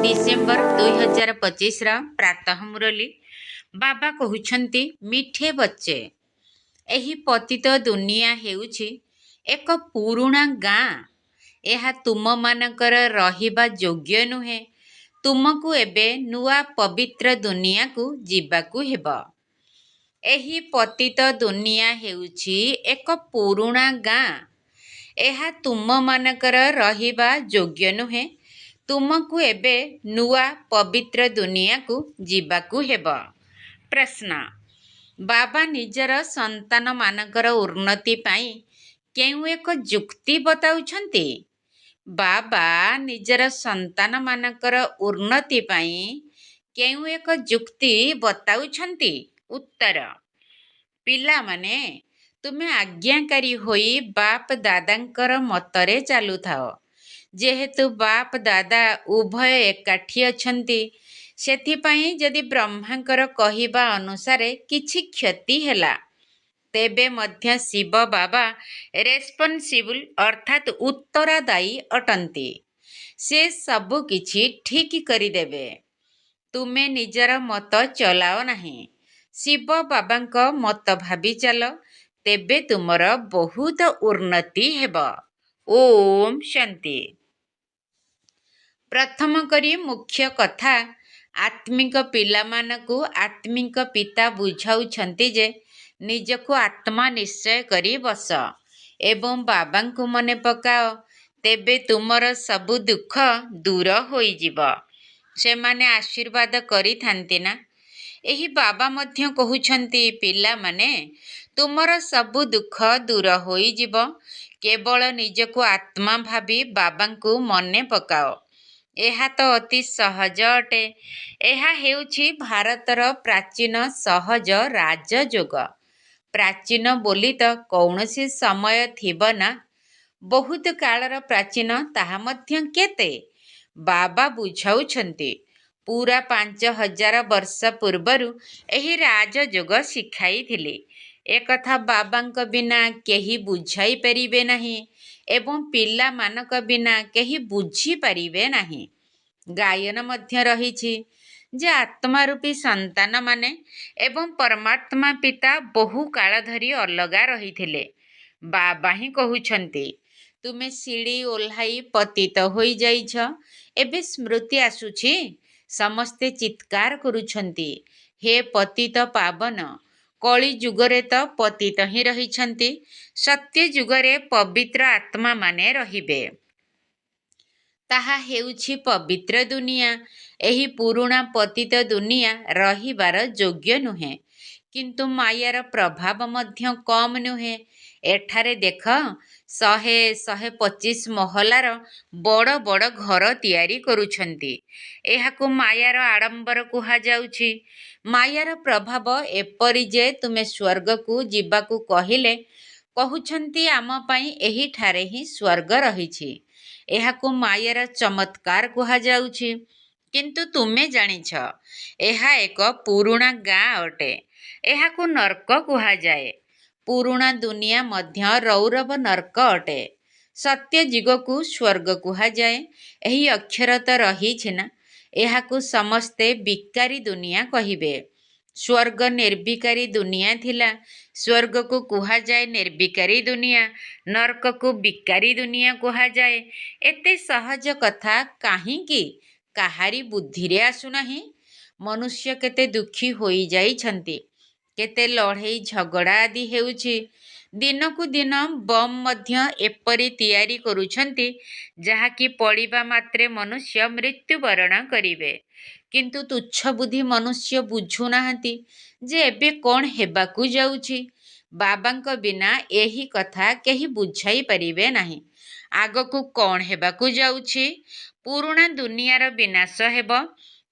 December 2025 प्रातः मुरली बाबा कहउछन्ति मिठे बच्चे एही पतित दुनिया हेउछि एक पुरुणा गाँ। ଏହା ତୁମମାନଙ୍କର ରହିବା ଯୋଗ୍ୟ ନୁହେଁ। ତୁମକୁ ଏବେ ନୂଆ ପବିତ୍ର ଦୁନିଆକୁ ଯିବାକୁ ହେବ। ଏହି ପତିତ ଦୁନିଆ ହେଉଛି ଏକ ପୁରୁଣା ଗାଁ। ଏହା ତୁମମାନଙ୍କର ରହିବା ଯୋଗ୍ୟ ନୁହେଁ। ତୁମକୁ ଏବେ ନୂଆ ପବିତ୍ର ଦୁନିଆକୁ ଯିବାକୁ ହେବ। ପ୍ରଶ୍ନ: ବାବା ନିଜର ସନ୍ତାନମାନଙ୍କର ଉନ୍ନତି ପାଇଁ କେଉଁ ଏକ ଯୁକ୍ତି ବତାଉଛନ୍ତି? ବାବା ନିଜର ସନ୍ତାନମାନଙ୍କର ଉନ୍ନତି ପାଇଁ କେଉଁ ଏକ ଯୁକ୍ତି ବତାଉଛନ୍ତି? ଉତ୍ତର: ପିଲାମାନେ, ତୁମେ ଆଜ୍ଞାକାରୀ ହୋଇ ବାପ ଦାଦାଙ୍କର ମତରେ ଚାଲୁଥାଅ। ଯେହେତୁ ବାପ ଦାଦା ଉଭୟ ଏକାଠି ଅଛନ୍ତି, ସେଥିପାଇଁ ଯଦି ବ୍ରହ୍ମାଙ୍କର କହିବା ଅନୁସାରେ କିଛି କ୍ଷତି ହେଲା, ତେବେ ମଧ୍ୟ ଶିବ ବାବା ରେସ୍ପନ୍ସିବୁଲ ଅର୍ଥାତ୍ ଉତ୍ତରଦାୟୀ ଅଟନ୍ତି। ସେ ସବୁ କିଛି ଠିକ୍ କରିଦେବେ। ତୁମେ ନିଜର ମତ ଚଲାଅ ନାହିଁ, ଶିବ ବାବାଙ୍କ ମତ ଭାବି ଚାଲ, ତେବେ ତୁମର ବହୁତ ଉନ୍ନତି ହେବ। ଓମ୍ ଶାନ୍ତି। ପ୍ରଥମ କରି ମୁଖ୍ୟ କଥା, ଆତ୍ମିକ ପିଲାମାନଙ୍କୁ ଆତ୍ମିକ ପିତା ବୁଝାଉଛନ୍ତି ଯେ ନିଜକୁ ଆତ୍ମା ନିଶ୍ଚୟ କରି ବସ ଏବଂ ବାବାଙ୍କୁ ମନେ ପକାଅ, ତେବେ ତୁମର ସବୁ ଦୁଃଖ ଦୂର ହୋଇଯିବ। ସେମାନେ ଆଶୀର୍ବାଦ କରିଥାନ୍ତି ନା? ଏହି ବାବା ମଧ୍ୟ କହୁଛନ୍ତି, ପିଲାମାନେ, ତୁମର ସବୁ ଦୁଃଖ ଦୂର ହୋଇଯିବ, କେବଳ ନିଜକୁ ଆତ୍ମା ଭାବି ବାବାଙ୍କୁ ମନେ ପକାଅ। ଏହା ତ ଅତି ସହଜ ଅଟେ। ଏହା ହେଉଛି ଭାରତର ପ୍ରାଚୀନ ସହଜ ରାଜଯୋଗ। ପ୍ରାଚୀନ ବୋଲି ତ କୌଣସି ସମୟ ଥିବ ନା? ବହୁତ କାଳର ପ୍ରାଚୀନ, ତାହା ମଧ୍ୟ କେତେ? ବାବା ବୁଝାଉଛନ୍ତି, ପୁରା 5000 ବର୍ଷ ପୂର୍ବରୁ ଏହି ରାଜଯୋଗ ଶିଖାଇଥିଲି। ଏକଥା ବାବାଙ୍କ ବିନା କେହି ବୁଝାଇ ପାରିବେ ନାହିଁ ଏବଂ ପିଲାମାନଙ୍କ ବିନା କେହି ବୁଝିପାରିବେ ନାହିଁ। ଗାୟନ ମଧ୍ୟ ରହିଛି ଯେ ଆତ୍ମା ରୂପୀ ସନ୍ତାନମାନେ ଏବଂ ପରମାତ୍ମା ପିତା ବହୁ କାଳ ଧରି ଅଲଗା ରହିଥିଲେ। ବାବା ହିଁ କହୁଛନ୍ତି, ତୁମେ ସିଡ଼ି ଓହ୍ଲାଇ ପତିତ ହୋଇଯାଇଛ, ଏବେ ସ୍ମୃତି ଆସୁଛି। ସମସ୍ତେ ଚିତ୍କାର କରୁଛନ୍ତି, ହେ ପତିତ ପାବନ! କଳି ଯୁଗରେ ତ ପତିତ ହିଁ ରହିଛନ୍ତି। ସତ୍ୟ ଯୁଗରେ ପବିତ୍ର ଆତ୍ମାମାନେ ରହିବେ। ତାହା ହେଉଛି ପବିତ୍ର ଦୁନିଆ। ଏହି ପୁରୁଣା ପତିତ ଦୁନିଆ ରହିବାର ଯୋଗ୍ୟ ନୁହେଁ। କିନ୍ତୁ ମାୟାର ପ୍ରଭାବ ମଧ୍ୟ କମ୍ ନୁହେଁ। ଏଠାରେ ଦେଖ, 100-125 ମହଲାର ବଡ଼ ବଡ଼ ଘର ତିଆରି କରୁଛନ୍ତି। ଏହାକୁ ମାୟାର ଆଡ଼ମ୍ବର କୁହାଯାଉଛି। ମାୟାର ପ୍ରଭାବ ଏପରି ଯେ ତୁମେ ସ୍ୱର୍ଗକୁ ଯିବାକୁ କହିଲେ କହୁଛନ୍ତି, ଆମ ପାଇଁ ଏହିଠାରେ ହିଁ ସ୍ୱର୍ଗ ରହିଛି। ଏହାକୁ ମାୟାର ଚମତ୍କାର କୁହାଯାଉଛି। କିନ୍ତୁ ତୁମେ ଜାଣିଛ, ଏହା ଏକ ପୁରୁଣା ଗାଁ ଅଟେ। ଏହାକୁ ନର୍କ କୁହାଯାଏ। ପୁରୁଣା ଦୁନିଆ ମଧ୍ୟ ରୌରବ ନର୍କ ଅଟେ। ସତ୍ୟ ଯୁଗକୁ ସ୍ୱର୍ଗ କୁହାଯାଏ। ଏହି ଅକ୍ଷର ତ ରହିଛି ନା? ଏହାକୁ ସମସ୍ତେ ବିକାରୀ ଦୁନିଆ କହିବେ। ସ୍ୱର୍ଗ ନିର୍ବିକାରୀ ଦୁନିଆ ଥିଲା। ସ୍ୱର୍ଗକୁ କୁହାଯାଏ ନିର୍ବିକାରୀ ଦୁନିଆ, ନର୍କକୁ ବିକାରୀ ଦୁନିଆ କୁହାଯାଏ। ଏତେ ସହଜ କଥା କାହିଁକି କାହାରି ବୁଦ୍ଧିରେ ଆସୁନାହିଁ? ମନୁଷ୍ୟ କେତେ ଦୁଃଖୀ ହୋଇଯାଇଛନ୍ତି। କେତେ ଲଢ଼େଇ ଝଗଡ଼ା ଆଦି ହେଉଛି। ଦିନକୁ ଦିନ ବମ୍ ମଧ୍ୟ ଏପରି ତିଆରି କରୁଛନ୍ତି, ଯାହାକି ପଡ଼ିବା ମାତ୍ରେ ମନୁଷ୍ୟ ମୃତ୍ୟୁବରଣ କରିବେ। କିନ୍ତୁ ତୁଚ୍ଛ ବୁଦ୍ଧି ମନୁଷ୍ୟ ବୁଝୁନାହାନ୍ତି ଯେ ଏବେ କ'ଣ ହେବାକୁ ଯାଉଛି। ବାବାଙ୍କ ବିନା ଏହି କଥା କେହି ବୁଝାଇ ପାରିବେ ନାହିଁ। ଆଗକୁ କ'ଣ ହେବାକୁ ଯାଉଛି? ପୁରୁଣା ଦୁନିଆର ବିନାଶ ହେବ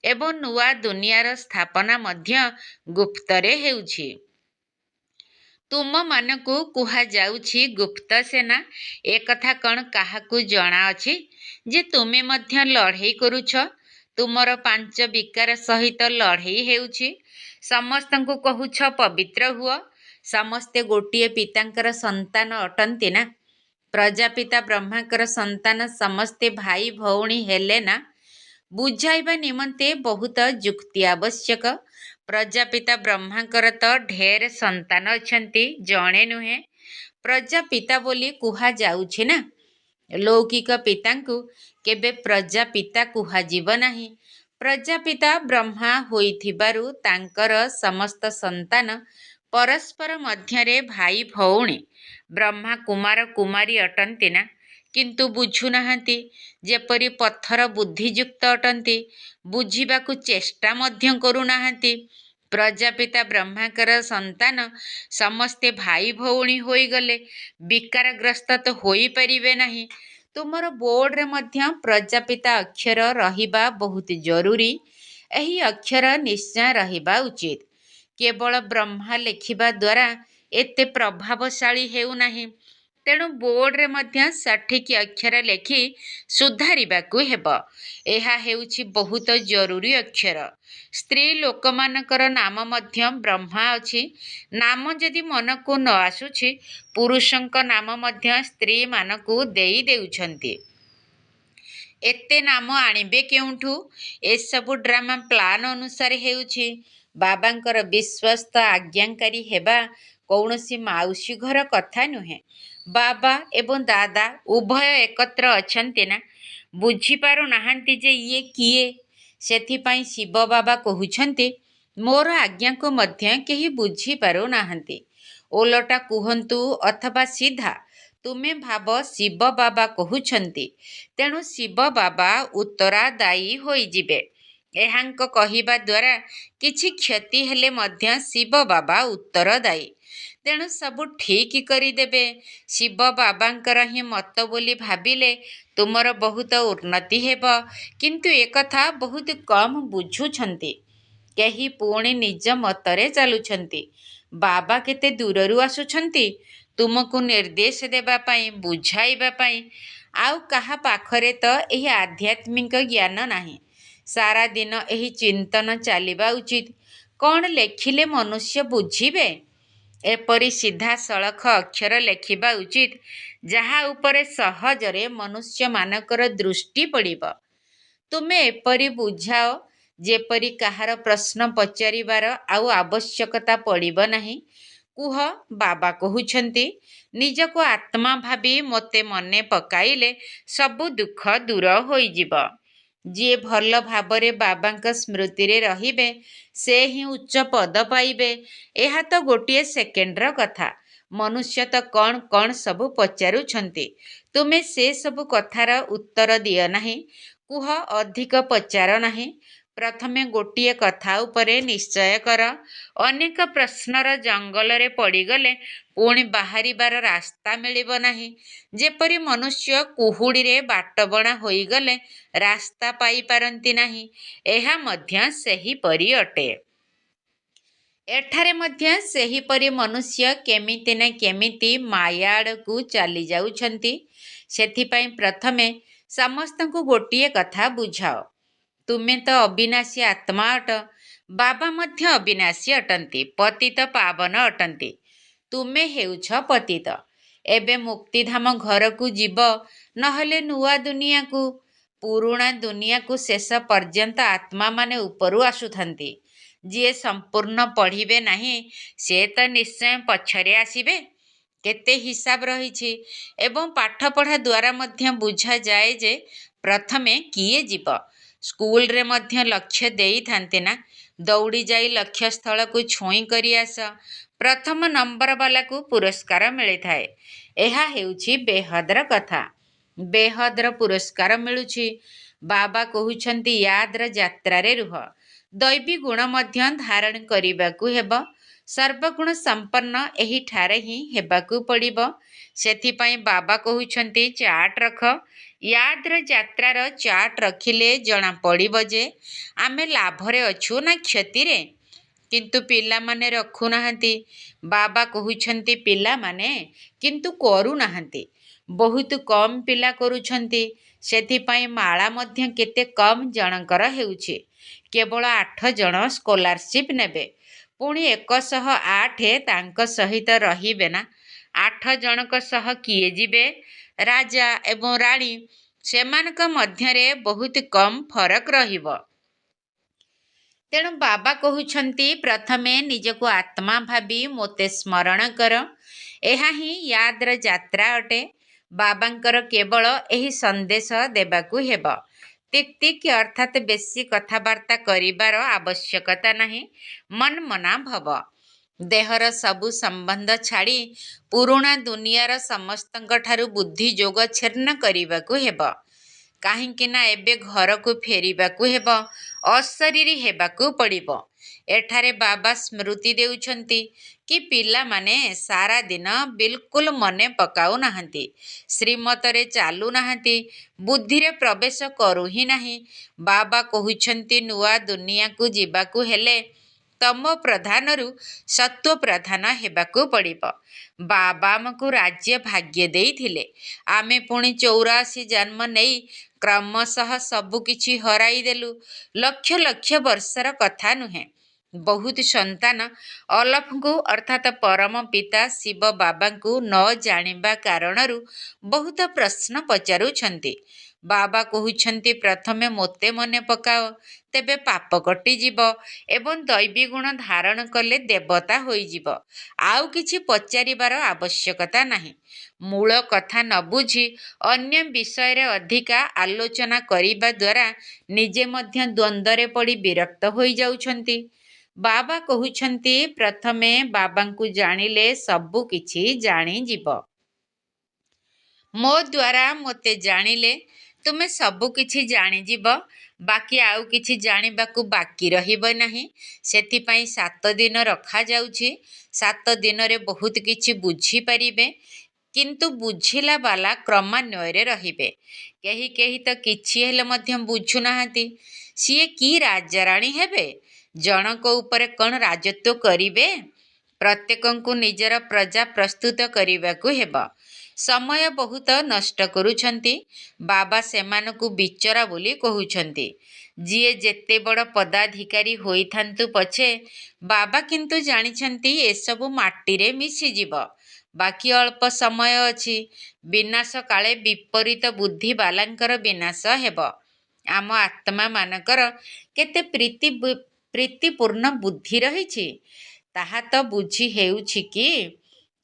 ଏବଂ ନୂଆ ଦୁନିଆର ସ୍ଥାପନା ମଧ୍ୟ ଗୁପ୍ତରେ ହେଉଛି। ତୁମମାନଙ୍କୁ କୁହାଯାଉଛି ଗୁପ୍ତ ସେନା। ଏକଥା କ'ଣ କାହାକୁ ଜଣାଅଛି ଯେ ତୁମେ ମଧ୍ୟ ଲଢ଼େଇ କରୁଛ? ତୁମର 5 ବିକାର ସହିତ ଲଢ଼େଇ ହେଉଛି। ସମସ୍ତଙ୍କୁ କହୁଛ ପବିତ୍ର ହୁଅ। ସମସ୍ତେ ଗୋଟିଏ ପିତାଙ୍କର ସନ୍ତାନ ଅଟନ୍ତି ନା? ପ୍ରଜାପିତା ବ୍ରହ୍ମାଙ୍କର ସନ୍ତାନ ସମସ୍ତେ ଭାଇ ଭଉଣୀ ହେଲେ ନା? ବୁଝାଇବା ନିମନ୍ତେ ବହୁତ ଯୁକ୍ତି ଆବଶ୍ୟକ। ପ୍ରଜାପିତା ବ୍ରହ୍ମାଙ୍କର ତ ଢେର ସନ୍ତାନ ଅଛନ୍ତି, ଜଣେ ନୁହେଁ। ପ୍ରଜାପିତା ବୋଲି କୁହାଯାଉଛି ନା। ଲୌକିକ ପିତାଙ୍କୁ କେବେ ପ୍ରଜାପିତା କୁହାଯିବ ନାହିଁ। ପ୍ରଜାପିତା ବ୍ରହ୍ମା ହୋଇଥିବାରୁ ତାଙ୍କର ସମସ୍ତ ସନ୍ତାନ ପରସ୍ପର ମଧ୍ୟରେ ଭାଇ ଭଉଣୀ। ବ୍ରହ୍ମା କୁମାର କୁମାରୀ ଅଟନ୍ତି ନା, କିନ୍ତୁ ବୁଝୁନାହାନ୍ତି। ଯେପରି ପଥର ବୁଦ୍ଧିଯୁକ୍ତ ଅଟନ୍ତି, ବୁଝିବାକୁ ଚେଷ୍ଟା ମଧ୍ୟ କରୁନାହାନ୍ତି। ପ୍ରଜାପିତା ବ୍ରହ୍ମାଙ୍କର ସନ୍ତାନ ସମସ୍ତେ ଭାଇ ଭଉଣୀ ହୋଇଗଲେ ବିକାରଗ୍ରସ୍ତ ତ ହୋଇପାରିବେ ନାହିଁ। ତୁମର ବୋର୍ଡରେ ମଧ୍ୟ ପ୍ରଜାପିତା ଅକ୍ଷର ରହିବା ବହୁତ ଜରୁରୀ। ଏହି ଅକ୍ଷର ନିଶ୍ଚୟ ରହିବା ଉଚିତ। କେବଳ ବ୍ରହ୍ମା ଲେଖିବା ଦ୍ୱାରା ଏତେ ପ୍ରଭାବଶାଳୀ ହେଉନାହିଁ। ତେଣୁ ବୋର୍ଡରେ ମଧ୍ୟ ସଠିକ୍ ଅକ୍ଷର ଲେଖି ସୁଧାରିବାକୁ ହେବ। ଏହା ହେଉଛି ବହୁତ ଜରୁରୀ ଅକ୍ଷର। ସ୍ତ୍ରୀ ଲୋକମାନଙ୍କର ନାମ ମଧ୍ୟ ବ୍ରହ୍ମା ଅଛି। ନାମ ଯଦି ମନକୁ ନ ଆସୁଛି, ପୁରୁଷଙ୍କ ନାମ ମଧ୍ୟ ସ୍ତ୍ରୀମାନଙ୍କୁ ଦେଇ ଦେଉଛନ୍ତି। ଏତେ ନାମ ଆଣିବେ କେଉଁଠୁ? ଏସବୁ ଡ୍ରାମା ପ୍ଲାନ୍ ଅନୁସାରେ ହେଉଛି। ବାବାଙ୍କର ବିଶ୍ୱସ୍ତ ଆଜ୍ଞାକାରୀ ହେବା କୌଣସି ମାଉସୀ ଘର କଥା ନୁହେଁ। ବାବା ଏବଂ ଦାଦା ଉଭୟ ଏକତ୍ର ଅଛନ୍ତି ନା। ବୁଝିପାରୁନାହାନ୍ତି ଯେ ଇଏ କିଏ। ସେଥିପାଇଁ ଶିବ ବାବା କହୁଛନ୍ତି, ମୋର ଆଜ୍ଞାକୁ ମଧ୍ୟ କେହି ବୁଝିପାରୁନାହାନ୍ତି। ଓଲଟା କୁହନ୍ତୁ ଅଥବା ସିଧା, ତୁମେ ଭାବ ଶିବ ବାବା କହୁଛନ୍ତି, ତେଣୁ ଶିବ ବାବା ଉତ୍ତରାଦାୟୀ ହୋଇଯିବେ। ଏହାଙ୍କ କହିବା ଦ୍ୱାରା କିଛି କ୍ଷତି ହେଲେ ମଧ୍ୟ ଶିବ ବାବା ଉତ୍ତରଦାୟୀ। ତେଣୁ ସବୁ ଠିକ୍ କରିଦେବେ। ଶିବ ବାବାଙ୍କର ହିଁ ମତ ବୋଲି ଭାବିଲେ ତୁମର ବହୁତ ଉନ୍ନତି ହେବ। କିନ୍ତୁ ଏକଥା ବହୁତ କମ୍ ବୁଝୁଛନ୍ତି। କେହି ପୁଣି ନିଜ ମତରେ ଚାଲୁଛନ୍ତି। ବାବା କେତେ ଦୂରରୁ ଆସୁଛନ୍ତି ତୁମକୁ ନିର୍ଦ୍ଦେଶ ଦେବା ପାଇଁ, ବୁଝାଇବା ପାଇଁ। ଆଉ କାହା ପାଖରେ ତ ଏହି ଆଧ୍ୟାତ୍ମିକ ଜ୍ଞାନ ନାହିଁ। ସାରା ଦିନ ଏହି ଚିନ୍ତନ ଚାଲିବା ଉଚିତ। କ'ଣ ଲେଖିଲେ ମନୁଷ୍ୟ ବୁଝିବେ? ଏପରି ସିଧାସଳଖ ଅକ୍ଷର ଲେଖିବା ଉଚିତ, ଯାହା ଉପରେ ସହଜରେ ମନୁଷ୍ୟମାନଙ୍କର ଦୃଷ୍ଟି ପଡ଼ିବ। ତୁମେ ଏପରି ବୁଝାଅ ଯେପରି କାହାର ପ୍ରଶ୍ନ ପଚାରିବାର ଆଉ ଆବଶ୍ୟକତା ପଡ଼ିବ ନାହିଁ। କୁହ, ବାବା କହୁଛନ୍ତି, ନିଜକୁ ଆତ୍ମା ଭାବି ମୋତେ ମନେ ପକାଇଲେ ସବୁ ଦୁଃଖ ଦୂର ହୋଇଯିବ। ଯିଏ ଭଲ ଭାବରେ ବାବାଙ୍କ ସ୍ମୃତିରେ ରହିବେ, ସେ ହିଁ ଉଚ୍ଚ ପଦ ପାଇବେ। ଏହା ତ ଗୋଟିଏ ସେକେଣ୍ଡର କଥା। ମନୁଷ୍ୟ ତ କ'ଣ କ'ଣ ସବୁ ପଚାରୁଛନ୍ତି। ତୁମେ ସେ ସବୁ କଥାର ଉତ୍ତର ଦିଅ ନାହିଁ। କୁହ, ଅଧିକ ପଚାର ନାହିଁ। ପ୍ରଥମେ ଗୋଟିଏ କଥା ଉପରେ ନିଶ୍ଚୟ କର। ଅନେକ ପ୍ରଶ୍ନର ଜଙ୍ଗଲରେ ପଡ଼ିଗଲେ ପୁଣି ବାହାରିବାର ରାସ୍ତା ମିଳିବ ନାହିଁ। ଯେପରି ମନୁଷ୍ୟ କୁହୁଡ଼ିରେ ବାଟବଣା ହୋଇଗଲେ ରାସ୍ତା ପାଇପାରନ୍ତି ନାହିଁ, ଏହା ମଧ୍ୟ ସେହିପରି ଅଟେ। ଏଠାରେ ମଧ୍ୟ ସେହିପରି ମନୁଷ୍ୟ କେମିତି ନା କେମିତି ମାୟା ଆଡ଼କୁ ଚାଲି ଯାଉଛନ୍ତି। ସେଥିପାଇଁ ପ୍ରଥମେ ସମସ୍ତଙ୍କୁ ଗୋଟିଏ କଥା ବୁଝାଅ। ତୁମେ ତ ଅବିନାଶୀ ଆତ୍ମା ଅଟ। ବାବା ମଧ୍ୟ ଅବିନାଶୀ ଅଟନ୍ତି, ପତିତ ପାବନ ଅଟନ୍ତି। ତୁମେ ହେଉଛ ପତିତ। ଏବେ ମୁକ୍ତିଧାମ ଘରକୁ ଯିବ, ନହେଲେ ନୂଆ ଦୁନିଆକୁ। ପୁରୁଣା ଦୁନିଆକୁ ଶେଷ ପର୍ଯ୍ୟନ୍ତ ଆତ୍ମାମାନେ ଉପରୁ ଆସୁଥାନ୍ତି। ଯିଏ ସମ୍ପୂର୍ଣ୍ଣ ପଢ଼ିବେ ନାହିଁ, ସେ ତ ନିଶ୍ଚୟ ପଛରେ ଆସିବେ। କେତେ ହିସାବ ରହିଛି ଏବଂ ପାଠପଢ଼ା ଦ୍ୱାରା ମଧ୍ୟ ବୁଝାଯାଏ ଯେ ପ୍ରଥମେ କିଏ ଯିବ। ସ୍କୁଲରେ ମଧ୍ୟ ଲକ୍ଷ୍ୟ ଦେଇଥାନ୍ତି ନା, ଦୌଡ଼ି ଯାଇ ଲକ୍ଷ୍ୟସ୍ଥଳକୁ ଛୁଇଁ କରି ଆସ। ପ୍ରଥମ ନମ୍ବରବାଲାକୁ ପୁରସ୍କାର ମିଳିଥାଏ। ଏହା ହେଉଛି ବେହଦର କଥା। ବେହଦର ପୁରସ୍କାର ମିଳୁଛି। ବାବା କହୁଛନ୍ତି, ୟାଦର ଯାତ୍ରାରେ ରୁହ। ଦୈବୀ ଗୁଣ ମଧ୍ୟ ଧାରଣ କରିବାକୁ ହେବ। ସର୍ବଗୁଣ ସମ୍ପନ୍ନ ଏହିଠାରେ ହିଁ ହେବାକୁ ପଡ଼ିବ। ସେଥିପାଇଁ ବାବା କହୁଛନ୍ତି, ଚାର୍ଟ ରଖ। ୟାଦର ଯାତ୍ରାର ଚାର୍ଟ ରଖିଲେ ଜଣାପଡ଼ିବ ଯେ ଆମେ ଲାଭରେ ଅଛୁ ନା କ୍ଷତିରେ। କିନ୍ତୁ ପିଲାମାନେ ରଖୁନାହାନ୍ତି। ବାବା କହୁଛନ୍ତି, ପିଲାମାନେ କିନ୍ତୁ କରୁନାହାନ୍ତି। ବହୁତ କମ୍ ପିଲା କରୁଛନ୍ତି। ସେଥିପାଇଁ ମାଳା ମଧ୍ୟ କେତେ କମ୍ ଜଣଙ୍କର ହେଉଛି। କେବଳ 8 ଜଣ ସ୍କଲାରସିପ୍ ନେବେ। ପୁଣି 108 ତାଙ୍କ ସହିତ ରହିବେ ନା। 8 ଜଣଙ୍କ ସହ କିଏ ଯିବେ? ରାଜା ଏବଂ ରାଣୀ। ସେମାନଙ୍କ ମଧ୍ୟରେ ବହୁତ କମ୍ ଫରକ ରହିବ। ତେଣୁ ବାବା କହୁଛନ୍ତି ପ୍ରଥମେ ନିଜକୁ ଆତ୍ମା ଭାବି ମୋତେ ସ୍ମରଣ କର। ଏହା ହିଁ ୟାଦର ଯାତ୍ରା ଅଟେ। ବାବାଙ୍କର କେବଳ ଏହି ସନ୍ଦେଶ ଦେବାକୁ ହେବ। ତିକ୍ ତିକ୍ ଅର୍ଥାତ୍ ବେଶୀ କଥାବାର୍ତ୍ତା କରିବାର ଆବଶ୍ୟକତା ନାହିଁ। ମନ ମନା ଭବ। ଦେହର ସବୁ ସମ୍ବନ୍ଧ ଛାଡ଼ି ପୁରୁଣା ଦୁନିଆର ସମସ୍ତଙ୍କଠାରୁ ବୁଦ୍ଧି ଯୋଗ ଛିନ୍ନ କରିବାକୁ ହେବ। କାହିଁକି ନା ଏବେ ଘରକୁ ଫେରିବାକୁ ହେବ, ଅଶରୀରୀ ହେବାକୁ ପଡ଼ିବ। ଏଠାରେ ବାବା ସ୍ମୃତି ଦେଉଛନ୍ତି କି ପିଲାମାନେ ସାରା ଦିନ ବିଲକୁଲ ମନେ ପକାଉନାହାନ୍ତି, ଶ୍ରୀମତରେ ଚାଲୁନାହାନ୍ତି, ବୁଦ୍ଧିରେ ପ୍ରବେଶ କରୁ ହିଁ ନାହିଁ। ବାବା କହୁଛନ୍ତି ନୂଆ ଦୁନିଆକୁ ଯିବାକୁ ହେଲେ ତମ ପ୍ରଧାନରୁ ସତ୍ୱ ପ୍ରଧାନ ହେବାକୁ ପଡ଼ିବ। ବାବା ଆମକୁ ରାଜ୍ୟ ଭାଗ୍ୟ ଦେଇଥିଲେ। ଆମେ ପୁଣି 84 ଜନ୍ମ ନେଇ କ୍ରମଶଃ ସବୁ କିଛି ହରାଇଦେଲୁ। ଲକ୍ଷ ଲକ୍ଷ ବର୍ଷର କଥା ନୁହେଁ। ବହୁତ ସନ୍ତାନ ଅଲଫଙ୍କୁ ଅର୍ଥାତ୍ ପରମ ପିତା ଶିବ ବାବାଙ୍କୁ ନ ଜାଣିବା କାରଣରୁ ବହୁତ ପ୍ରଶ୍ନ ପଚାରୁଛନ୍ତି। ବାବା କହୁଛନ୍ତି ପ୍ରଥମେ ମୋତେ ମନେ ପକାଅ, ତେବେ ପାପ କଟିଯିବ ଏବଂ ଦୈବୀ ଗୁଣ ଧାରଣ କଲେ ଦେବତା ହୋଇଯିବ। ଆଉ କିଛି ପଚାରିବାର ଆବଶ୍ୟକତା ନାହିଁ। ମୂଳ କଥା ନ ବୁଝି ଅନ୍ୟ ବିଷୟରେ ଅଧିକା ଆଲୋଚନା କରିବା ଦ୍ୱାରା ନିଜେ ମଧ୍ୟ ଦ୍ୱନ୍ଦ୍ୱରେ ପଡ଼ି ବିରକ୍ତ ହୋଇଯାଉଛନ୍ତି। ବାବା କହୁଛନ୍ତି ପ୍ରଥମେ ବାବାଙ୍କୁ ଜାଣିଲେ ସବୁ କିଛି ଜାଣିଯିବ। ମୋ ଦ୍ୱାରା ମୋତେ ଜାଣିଲେ ତୁମେ ସବୁ କିଛି ଜାଣିଯିବ। ବାକି ଆଉ କିଛି ଜାଣିବାକୁ ବାକି ରହିବ ନାହିଁ। ସେଥିପାଇଁ 7 ଦିନ ରଖାଯାଉଛି। 7 ଦିନରେ ବହୁତ କିଛି ବୁଝିପାରିବେ, କିନ୍ତୁ ବୁଝିଲା ବାଲା କ୍ରମାନ୍ୱୟରେ ରହିବେ। କେହି କେହି ତ କିଛି ହେଲେ ମଧ୍ୟ ବୁଝୁନାହାନ୍ତି। ସିଏ କି ରାଜାରାଣୀ ହେବେ? ଜଣଙ୍କ ଉପରେ କ'ଣ ରାଜତ୍ୱ କରିବେ? ପ୍ରତ୍ୟେକଙ୍କୁ ନିଜର ପ୍ରଜା ପ୍ରସ୍ତୁତ କରିବାକୁ ହେବ। ସମୟ ବହୁତ ନଷ୍ଟ କରୁଛନ୍ତି। ବାବା ସେମାନଙ୍କୁ ବିଚରା ବୋଲି କହୁଛନ୍ତି। ଯିଏ ଯେତେ ବଡ଼ ପଦାଧିକାରୀ ହୋଇଥାନ୍ତୁ ପଛେ, ବାବା କିନ୍ତୁ ଜାଣିଛନ୍ତି ଏସବୁ ମାଟିରେ ମିଶିଯିବ। ବାକି ଅଳ୍ପ ସମୟ ଅଛି। ବିନାଶ କାଳେ ବିପରୀତ ବୁଦ୍ଧି ବାଲାଙ୍କର ବିନାଶ ହେବ। ଆମ ଆତ୍ମାମାନଙ୍କର କେତେ ପ୍ରୀତିପୂର୍ଣ୍ଣ ବୁଦ୍ଧି ରହିଛି, ତାହା ତ ବୁଝି ହେଉଛି କି?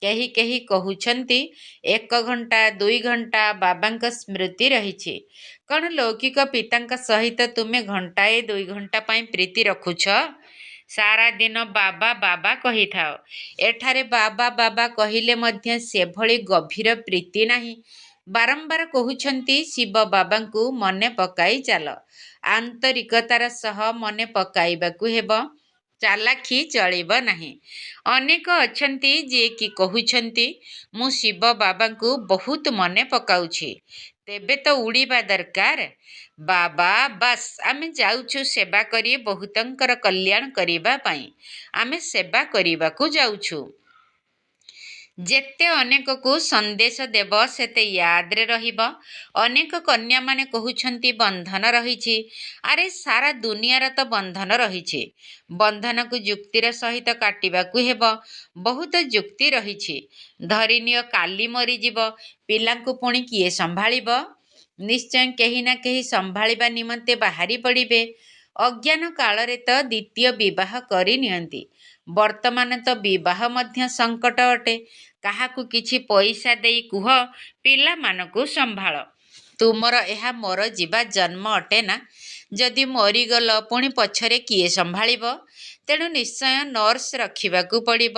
କେହି କେହି କହୁଛନ୍ତି 1 ଘଣ୍ଟା 2 ଘଣ୍ଟା ବାବାଙ୍କ ସ୍ମୃତି ରହିଛି। କ'ଣ ଲୌକିକ ପିତାଙ୍କ ସହିତ ତୁମେ ଘଣ୍ଟାଏ 2 ଘଣ୍ଟା ପାଇଁ ପ୍ରୀତି ରଖୁଛ? ସାରା ଦିନ ବାବା ବାବା କହିଥାଅ। ଏଠାରେ ବାବା ବାବା କହିଲେ ମଧ୍ୟ ସେଭଳି ଗଭୀର ପ୍ରୀତି ନାହିଁ। ବାରମ୍ବାର କହୁଛନ୍ତି ଶିବ ବାବାଙ୍କୁ ମନେ ପକାଇ ଚାଲ। ଆନ୍ତରିକତାର ସହ ମନେ ପକାଇବାକୁ ହେବ। ଚାଲାଖି ଚଳିବ ନାହିଁ। ଅନେକ ଅଛନ୍ତି ଯିଏକି କହୁଛନ୍ତି ମୁଁ ଶିବ ବାବାଙ୍କୁ ବହୁତ ମନେ ପକାଉଛି, ତେବେ ତ ଉଡ଼ିବା ଦରକାର। ବାବା ବାସ୍ ଆମେ ଯାଉଛୁ ସେବା କରି ବହୁତଙ୍କର କଲ୍ୟାଣ କରିବା ପାଇଁ। ଆମେ ସେବା କରିବାକୁ ଯାଉଛୁ। ଯେତେ ଅନେକକୁ ସନ୍ଦେଶ ଦେବ ସେତେ ୟାଦରେ ରହିବ। ଅନେକ କନ୍ୟାମାନେ କହୁଛନ୍ତି ବନ୍ଧନ ରହିଛି। ଆରେ ସାରା ଦୁନିଆର ତ ବନ୍ଧନ ରହିଛି। ବନ୍ଧନକୁ ଯୁକ୍ତିର ସହିତ କାଟିବାକୁ ହେବ। ବହୁତ ଯୁକ୍ତି ରହିଛି। ଧରିନିଅ କାଲି ମରିଯିବ, ପିଲାଙ୍କୁ ପୁଣି କିଏ ସମ୍ଭାଳିବ? ନିଶ୍ଚୟ କେହି ନା କେହି ସମ୍ଭାଳିବା ନିମନ୍ତେ ବାହାରି ପଡ଼ିବେ। ଅଜ୍ଞାନ କାଳରେ ତ ଦ୍ୱିତୀୟ ବିବାହ କରିନିଅନ୍ତି। ବର୍ତ୍ତମାନ ତ ବିବାହ ମଧ୍ୟ ସଙ୍କଟ ଅଟେ। କାହାକୁ କିଛି ପଇସା ଦେଇ କୁହ ପିଲାମାନଙ୍କୁ ସମ୍ଭାଳ। ତୁମର ଏହା ମରଯିବା ଜନ୍ମ ଅଟେ ନା। ଯଦି ମରିଗଲ ପୁଣି ପଛରେ କିଏ ସମ୍ଭାଳିବ? ତେଣୁ ନିଶ୍ଚୟ ନର୍ସ ରଖିବାକୁ ପଡ଼ିବ।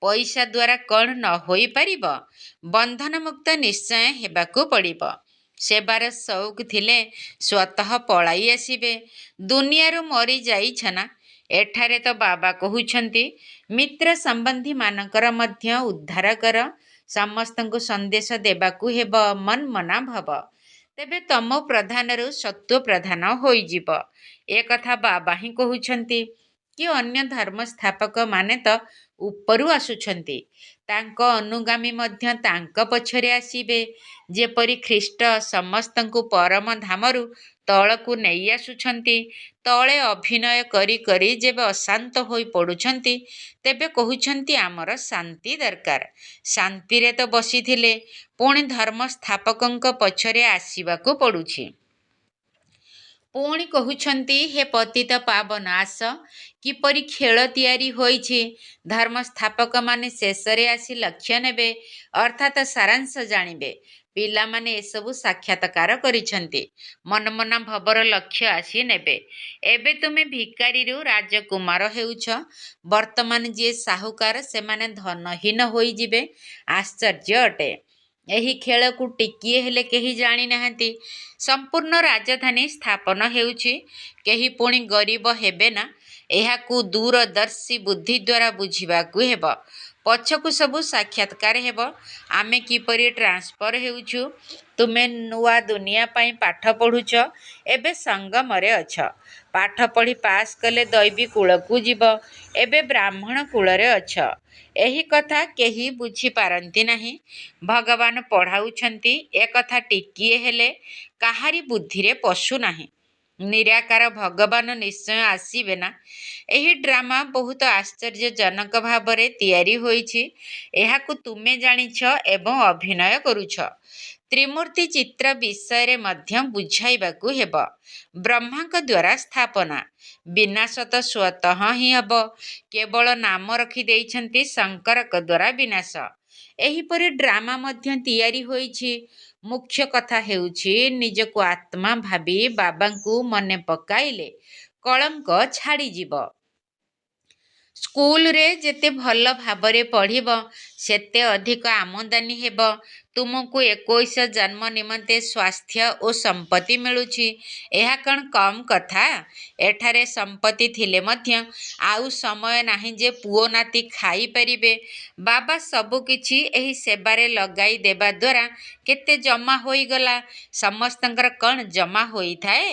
ପଇସା ଦ୍ୱାରା କ'ଣ ନ ହୋଇପାରିବ? ବନ୍ଧନମୁକ୍ତ ନିଶ୍ଚୟ ହେବାକୁ ପଡ଼ିବ। ସେବାର ସଉକ ଥିଲେ ସ୍ୱତଃ ପଳାଇ ଆସିବେ। ଦୁନିଆରୁ ମରିଯାଇଛ ନା। ଏଠାରେ ତ ବାବା କହୁଛନ୍ତି ମିତ୍ର ସମ୍ବନ୍ଧୀମାନଙ୍କର ମଧ୍ୟ ଉଦ୍ଧାର କର। ସମସ୍ତଙ୍କୁ ସନ୍ଦେଶ ଦେବାକୁ ହେବ। ମନ ମନା ଭବ। ତେବେ ତମ ପ୍ରଧାନରୁ ସତ୍ୱ ପ୍ରଧାନ ହୋଇଯିବ। ଏ କଥା ବାବା ହିଁ କହୁଛନ୍ତି। କି ଅନ୍ୟ ଧର୍ମ ସ୍ଥାପକ ମାନେ ତ ଉପରୁ ଆସୁଛନ୍ତି। ତାଙ୍କ ଅନୁଗାମୀ ମଧ୍ୟ ତାଙ୍କ ପଛରେ ଆସିବେ। ଯେପରି ଖ୍ରୀଷ୍ଟ ସମସ୍ତଙ୍କୁ ପରମ ଧାମରୁ ତଳକୁ ନେଇ ଆସୁଛନ୍ତି। ତଳେ ଅଭିନୟ କରି କରି ଯେବେ ଅଶାନ୍ତ ହୋଇ ପଡ଼ୁଛନ୍ତି, ତେବେ କହୁଛନ୍ତି ଆମର ଶାନ୍ତି ଦରକାର। ଶାନ୍ତିରେ ତ ବସିଥିଲେ, ପୁଣି ଧର୍ମ ସ୍ଥାପକଙ୍କ ପଛରେ ଆସିବାକୁ ପଡ଼ୁଛି। ପୁଣି କହୁଛନ୍ତି, ହେ ପତିତ ପାବନ ଆସ। କିପରି ଖେଳ ତିଆରି ହୋଇଛି। ଧର୍ମ ସ୍ଥାପକମାନେ ଶେଷରେ ଆସି ଲକ୍ଷ୍ୟ ନେବେ, ଅର୍ଥାତ୍ ସାରାଂଶ ଜାଣିବେ। ପିଲାମାନେ ଏସବୁ ସାକ୍ଷାତକାର କରିଛନ୍ତି। ମନ ମନ ଭବର ଲକ୍ଷ୍ୟ ଆସି ନେବେ। ଏବେ ତୁମେ ଭିକାରୀରୁ ରାଜକୁମାର ହେଉଛ। ବର୍ତ୍ତମାନ ଯିଏ ସାହୁକାର, ସେମାନେ ଧନହୀନ ହୋଇଯିବେ। ଆଶ୍ଚର୍ଯ୍ୟ ଅଟେ। ଏହି ଖେଳକୁ ଟିକିଏ ହେଲେ କେହି ଜାଣିନାହାନ୍ତି। ସମ୍ପୂର୍ଣ୍ଣ ରାଜଧାନୀ ସ୍ଥାପନ ହେଉଛି। କେହି ପୁଣି ଗରିବ ହେବେ ନା। ଏହାକୁ ଦୂରଦର୍ଶୀ ବୁଦ୍ଧି ଦ୍ୱାରା ବୁଝିବାକୁ ହେବ। ପଛକୁ ସବୁ ସାକ୍ଷାତକାର ହେବ। ଆମେ କିପରି ଟ୍ରାନ୍ସଫର ହେଉଛୁ। ତୁମେ ନୂଆ ଦୁନିଆ ପାଇଁ ପାଠ ପଢ଼ୁଛ, ଏବେ ସଙ୍ଗମରେ ଅଛ। ପାଠ ପଢ଼ି ପାସ୍ କଲେ ଦୈବୀ କୂଳକୁ ଯିବ, ଏବେ ବ୍ରାହ୍ମଣ କୂଳରେ ଅଛ। ଏହି କଥା କେହି ବୁଝିପାରନ୍ତି ନାହିଁ। ଭଗବାନ ପଢ଼ାଉଛନ୍ତି, ଏକଥା ଟିକିଏ ହେଲେ କାହାରି ବୁଦ୍ଧିରେ ପଶୁନାହିଁ। ନିରାକାର ଭଗବାନ ନିଶ୍ଚୟ ଆସିବେ ନା। ଏହି ଡ୍ରାମା ବହୁତ ଆଶ୍ଚର୍ଯ୍ୟଜନକ ଭାବରେ ତିଆରି ହୋଇଛି। ଏହାକୁ ତୁମେ ଜାଣିଛ ଏବଂ ଅଭିନୟ କରୁଛ। ତ୍ରିମୂର୍ତ୍ତି ଚିତ୍ର ବିଷୟରେ ମଧ୍ୟ ବୁଝାଇବାକୁ ହେବ। ବ୍ରହ୍ମାଙ୍କ ଦ୍ୱାରା ସ୍ଥାପନା, ବିନାଶ ତ ସ୍ୱତଃ ହିଁ ହେବ। କେବଳ ନାମ ରଖି ଦେଇଛନ୍ତି ଶଙ୍କରଙ୍କ ଦ୍ୱାରା ବିନାଶ। ଏହିପରି ଡ୍ରାମା ମଧ୍ୟ ତିଆରି ହୋଇଛି। ମୁଖ୍ୟ କଥା ହେଉଛି, ନିଜକୁ ଆତ୍ମା ଭାବି ବାବାଙ୍କୁ ମନେ ପକାଇଲେ କଳଙ୍କ ଛାଡ଼ିଯିବ। ସ୍କୁଲରେ ଯେତେ ଭଲ ଭାବରେ ପଢ଼ିବ, ସେତେ ଅଧିକ ଆମଦାନୀ ହେବ। ତୁମକୁ 21 ଜନ୍ମ ନିମନ୍ତେ ସ୍ୱାସ୍ଥ୍ୟ ଓ ସମ୍ପତ୍ତି ମିଳୁଛି। ଏହା କ'ଣ କମ୍ କଥା? ଏଠାରେ ସମ୍ପତ୍ତି ଥିଲେ ମଧ୍ୟ ଆଉ ସମୟ ନାହିଁ ଯେ ପୁଅ ନାତି ଖାଇପାରିବେ। ବାବା ସବୁକିଛି ଏହି ସେବାରେ ଲଗାଇ ଦେବା ଦ୍ୱାରା କେତେ ଜମା ହୋଇଗଲା। ସମସ୍ତଙ୍କର କ'ଣ ଜମା ହୋଇଥାଏ?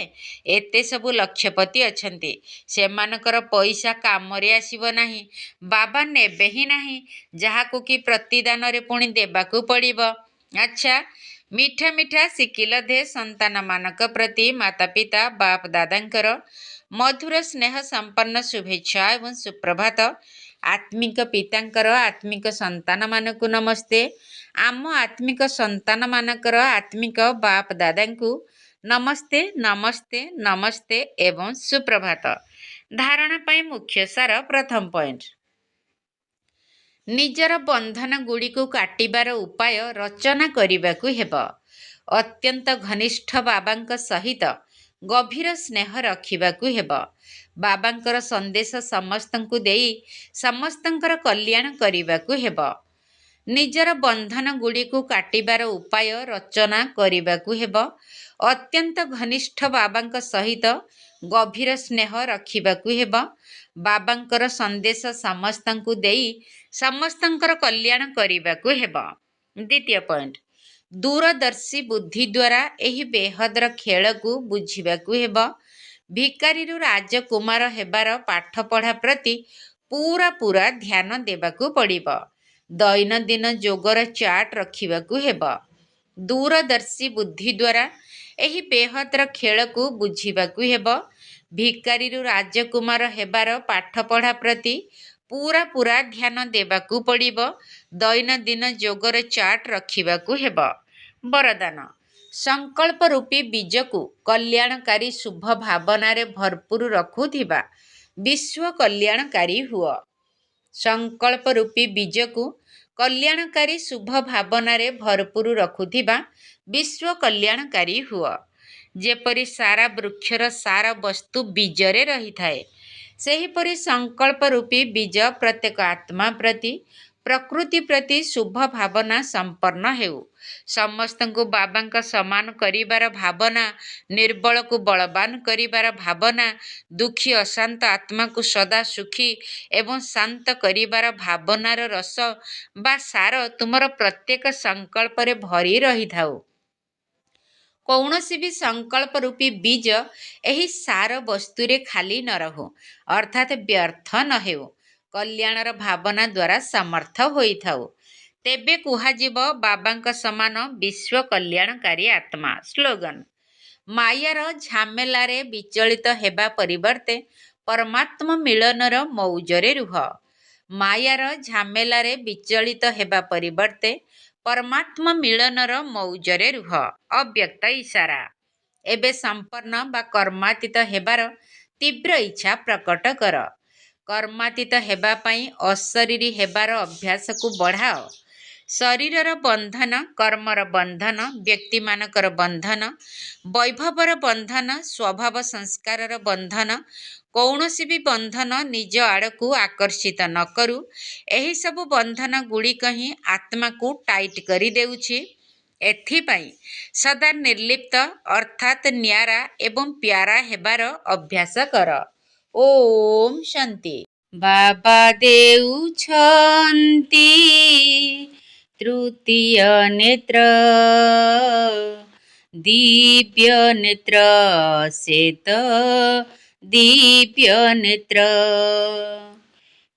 ଏତେ ସବୁ ଲକ୍ଷପତି ଅଛନ୍ତି, ସେମାନଙ୍କର ପଇସା କାମରେ ଆସିବ ନାହିଁ। ବାବା ନେବେ ହିଁ ନାହିଁ, ଯାହାକୁ କି ପ୍ରତିଦାନରେ ପୁଣି ଦେବାକୁ ପଡ଼ିବ। ଆଚ୍ଛା, ମିଠା ମିଠା ଶିଖିଲ ଦେ ସନ୍ତାନମାନଙ୍କ ପ୍ରତି ମାତାପିତା ବାପ ଦାଦାଙ୍କର ମଧୁର ସ୍ନେହ ସମ୍ପନ୍ନ ଶୁଭେଚ୍ଛା ଏବଂ ସୁପ୍ରଭାତ। ଆତ୍ମିକ ପିତାଙ୍କର ଆତ୍ମିକ ସନ୍ତାନମାନଙ୍କୁ ନମସ୍ତେ। ଆମ ଆତ୍ମିକ ସନ୍ତାନମାନଙ୍କର ଆତ୍ମିକ ବାପ ଦାଦାଙ୍କୁ ନମସ୍ତେ, ନମସ୍ତେ, ନମସ୍ତେ ଏବଂ ସୁପ୍ରଭାତ। ଧାରଣା ପାଇଁ ମୁଖ୍ୟ ସାର। ପ୍ରଥମ ପଏଣ୍ଟ, ନିଜର ବନ୍ଧନ ଗୁଡ଼ିକୁ କାଟିବାର ଉପାୟ ରଚନା କରିବାକୁ ହେବ। ଅତ୍ୟନ୍ତ ଘନିଷ୍ଠ ବାବାଙ୍କ ସହିତ ଗଭୀର ସ୍ନେହ ରଖିବାକୁ ହେବ। ବାବାଙ୍କର ସନ୍ଦେଶ ସମସ୍ତଙ୍କୁ ଦେଇ ସମସ୍ତଙ୍କର କଲ୍ୟାଣ କରିବାକୁ ହେବ। ନିଜର ବନ୍ଧନ ଗୁଡ଼ିକୁ କାଟିବାର ଉପାୟ ରଚନା କରିବାକୁ ହେବ। ଅତ୍ୟନ୍ତ ଘନିଷ୍ଠ ବାବାଙ୍କ ସହିତ ଗଭୀର ସ୍ନେହ ରଖିବାକୁ ହେବ। ବାବାଙ୍କର ସନ୍ଦେଶ ସମସ୍ତଙ୍କୁ ଦେଇ ସମସ୍ତଙ୍କର କଲ୍ୟାଣ କରିବାକୁ ହେବ। ଦ୍ୱିତୀୟ ପଏଣ୍ଟ, ଦୂରଦର୍ଶୀ ବୁଦ୍ଧି ଦ୍ୱାରା ଏହି ବେହଦର ଖେଳକୁ ବୁଝିବାକୁ ହେବ। ଭିକାରୀରୁ ରାଜକୁମାର ହେବାର ପାଠପଢ଼ା ପ୍ରତି ପୂରା ଧ୍ୟାନ ଦେବାକୁ ପଡ଼ିବ। ଦୈନନ୍ଦିନ ଯୋଗର ଚାର୍ଟ ରଖିବାକୁ ହେବ। ଦୂରଦର୍ଶୀ ବୁଦ୍ଧି ଦ୍ୱାରା ଏହି ବେହଦର ଖେଳକୁ ବୁଝିବାକୁ ହେବ। ଭିକାରୀରୁ ରାଜକୁମାର ହେବାର ପାଠପଢ଼ା ପ୍ରତି ପୂରା ଧ୍ୟାନ ଦେବାକୁ ପଡ଼ିବ। ଦୈନନ୍ଦିନ ଯୋଗର ଚାର୍ଟ ରଖିବାକୁ ହେବ। ବରଦାନ, ସଂକଳ୍ପ ରୂପୀ ବୀଜକୁ କଲ୍ୟାଣକାରୀ ଶୁଭ ଭାବନାରେ ଭରପୁର ରଖୁଥିବା ବିଶ୍ୱ କଲ୍ୟାଣକାରୀ ହୁଅ। ସଂକଳ୍ପ ରୂପୀ ବୀଜକୁ କଲ୍ୟାଣକାରୀ ଶୁଭ ଭାବନାରେ ଭରପୁର ରଖୁଥିବା ବିଶ୍ୱ କଲ୍ୟାଣକାରୀ ହୁଅ। ଯେପରି ସାରା ବୃକ୍ଷର ସାର ବସ୍ତୁ ବୀଜରେ ରହିଥାଏ, ସେହିପରି ସଂକଳ୍ପ ରୂପୀ ବୀଜ ପ୍ରତ୍ୟେକ ଆତ୍ମା ପ୍ରତି, ପ୍ରକୃତି ପ୍ରତି ଶୁଭ ଭାବନା ସମ୍ପନ୍ନ ହେଉ। ସମସ୍ତଙ୍କୁ ବାବାଙ୍କ ସମାନ କରିବାର ଭାବନା, ନିର୍ବଳକୁ ବଳବାନ କରିବାର ଭାବନା, ଦୁଃଖୀ ଅଶାନ୍ତ ଆତ୍ମାକୁ ସଦା ସୁଖୀ ଏବଂ ଶାନ୍ତ କରିବାର ଭାବନାର ରସ ବା ସାର ତୁମର ପ୍ରତ୍ୟେକ ସଂକଳ୍ପରେ ଭରି ରହିଥାଉ। କୌଣସି ବି ସଂକଳ୍ପ ରୂପୀ ବୀଜ ଏହି ସାର ବସ୍ତୁରେ ଖାଲି ନ ରହୁ, ଅର୍ଥାତ୍ ବ୍ୟର୍ଥ ନ ହେଉ। କଲ୍ୟାଣର ଭାବନା ଦ୍ୱାରା ସମର୍ଥ ହୋଇଥାଉ। ତେବେ କୁହାଯିବ ବାବାଙ୍କ ସମାନ ବିଶ୍ୱ କଲ୍ୟାଣକାରୀ ଆତ୍ମା। ସ୍ଲୋଗାନ: ମାୟାର ଝାମେଲାରେ ବିଚଳିତ ହେବା ପରିବର୍ତ୍ତେ ପରମାତ୍ମା ମିଳନର ମଉଜରେ ରୁହ। ମାୟାର ଝାମେଲାରେ ବିଚଳିତ ହେବା ପରିବର୍ତ୍ତେ ପରମାତ୍ମା ମିଳନର ମଉଜରେ ରୁହ। ଅବ୍ୟକ୍ତ ଇଶାରା: ଏବେ ସମ୍ପନ୍ନ ବା କର୍ମାତୀତ ହେବାର ତୀବ୍ର ଇଚ୍ଛା ପ୍ରକଟ କର। କର୍ମାତୀତ ହେବା ପାଇଁ ଅଶରୀରୀ ହେବାର ଅଭ୍ୟାସକୁ ବଢ଼ାଅ। ଶରୀରର ବନ୍ଧନ, କର୍ମର ବନ୍ଧନ, ବ୍ୟକ୍ତିମାନଙ୍କର ବନ୍ଧନ, ବୈଭବର ବନ୍ଧନ, ସ୍ୱଭାବ ସଂସ୍କାରର ବନ୍ଧନ, କୌଣସି ବି ବନ୍ଧନ ନିଜ ଆଡ଼କୁ ଆକର୍ଷିତ ନ କରୁ। ଏହିସବୁ ବନ୍ଧନ ଗୁଡ଼ିକ ହିଁ ଆତ୍ମାକୁ ଟାଇଟ୍ କରିଦେଉଛି। ଏଥିପାଇଁ ସଦା ନିର୍ଲିପ୍ତ ଅର୍ଥାତ୍ ନ୍ୟାରା ଏବଂ ପ୍ୟାରା ହେବାର ଅଭ୍ୟାସ କର। ଓମ୍ ଶାନ୍ତି। ବାବା ଦେଉଛନ୍ତି ତୃତୀୟ ନେତ୍ର, ଦିବ୍ୟ ନେତ୍ର ଶ୍ଵେତ ଦିବ୍ୟ ନେତ୍ର,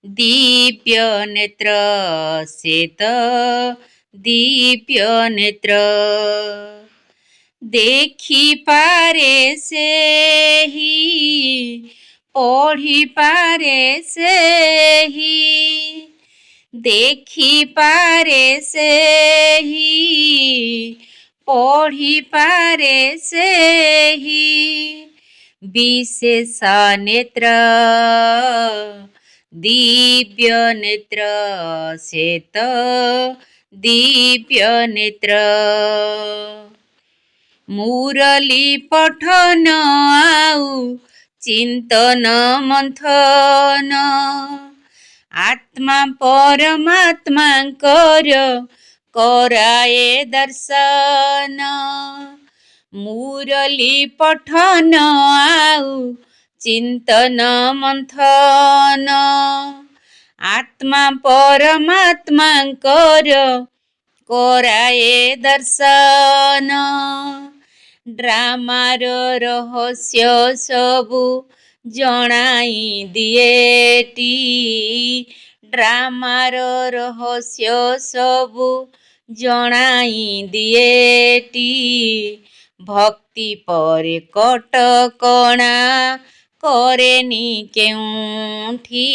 ଦିବ୍ୟ ନେତ୍ର ଶ୍ଵେତ ଦିବ୍ୟ ନେତ୍ର। ଦେଖିପାରେ ସେହି, ପଢ଼ିପାରେ ସେହି, ଦେଖିପାରେ ସେହି, ପଢ଼ିପାରେ ସେହି। ବିଶେଷ ନେତ୍ର, ଦିବ୍ୟ ନେତ୍ର ଶ୍ଵେତ ଦିବ୍ୟ ନେତ୍ର। ମୁରଲି ପଠନ ଆଉ ଚିନ୍ତନ ମନ୍ଥନ, ଆତ୍ମା ପରମାତ୍ମାଙ୍କର କରାଏ ଦର୍ଶନ। ମୁରଲି ପଠନ ଆଉ ଚିନ୍ତନ ମନ୍ଥନ, ଆତ୍ମା ପରମାତ୍ମାଙ୍କର କରାଏ ଦର୍ଶନ। ଡ୍ରାମାର ରହସ୍ୟ ସବୁ ଜଣାଇ ଦିଏଟି, ଡ୍ରାମାର ରହସ୍ୟ ସବୁ ଜଣାଇ ଦିଏଟି। ଭକ୍ତି ପରେ କଟକଣା କରେନି କେଉଁଠି,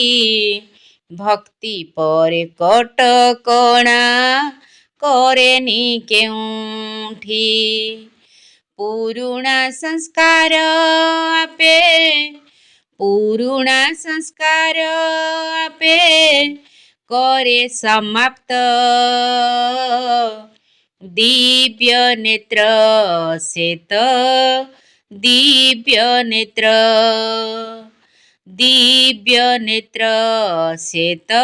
ଭକ୍ତି ପରେ କଟକଣା କରେନି କେଉଁଠି। ପୁରୁଣା ସଂସ୍କାର ଆପେ, ପୁରୁଣା ସଂସ୍କାର ଆପେ କରେ ସମାପ୍ତ। ଦିବ୍ୟ ନେତ୍ର ଶ୍ଵେତ ଦିବ୍ୟ ନେତ୍ର, ଦିବ୍ୟ ନେତ୍ର ଶ୍ଵେତ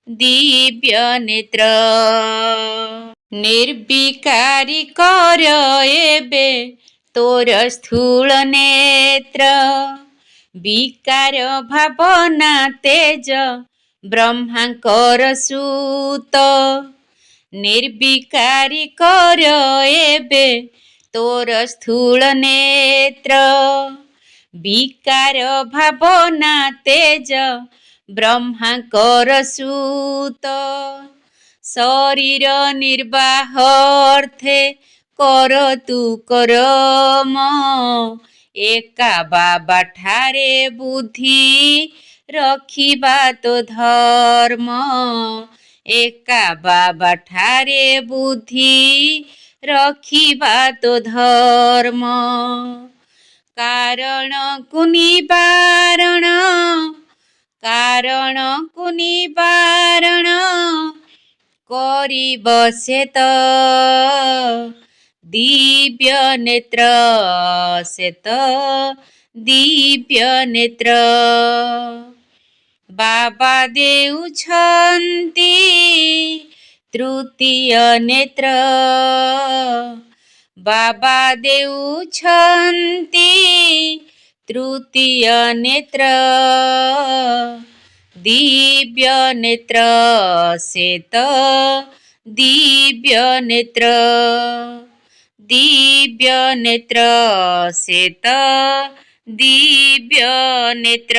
ଦିବ୍ୟ ନେତ୍ର। ନିର୍ବିକାରୀ କର ଏବେ ତୋର ସ୍ଥୂଳ ନେତ୍ର, ବିକାର ଭାବନା ତେଜ ବ୍ରହ୍ମାଙ୍କର ସୂତ। ନିର୍ବିକାରୀ କର ଏବେ ତୋର ସ୍ଥୂଳ ନେତ୍ର, ବିକାର ଭାବନା ତେଜ ବ୍ରହ୍ମାଙ୍କର ସୂତ। ଶରୀର ନିର୍ବାହ ଅର୍ଥେ କର ତୁ କରମ, ଏକା ବାବା ଠାରେ ବୁଦ୍ଧି ରଖିବା ତୋ ଧର୍ମ। ଏକା ବାବା ଠାରେ ବୁଦ୍ଧି ରଖିବା ତୋ ଧର୍ମ। କାରଣକୁ ନିବାରଣ, କାରଣକୁ ନିବାରଣ କରିବ ସେ ତ। ଦିବ୍ୟ ନେତ୍ର ଶ୍ଵେତ ଦିବ୍ୟ ନେତ୍ର। ବାବା ଦେଉଛନ୍ତି ତୃତୀୟ ନେତ୍ର, ବାବା ଦେଉଛନ୍ତି ତୃତୀୟ ନେତ୍ର। ଦିବ୍ୟ ନେତ୍ର ଶ୍ଵେତ ଦିବ୍ୟ ନେତ୍ର, ଦିବ୍ୟ ନେତ୍ର ଶ୍ଵେତ ଦିବ୍ୟ ନେତ୍ର।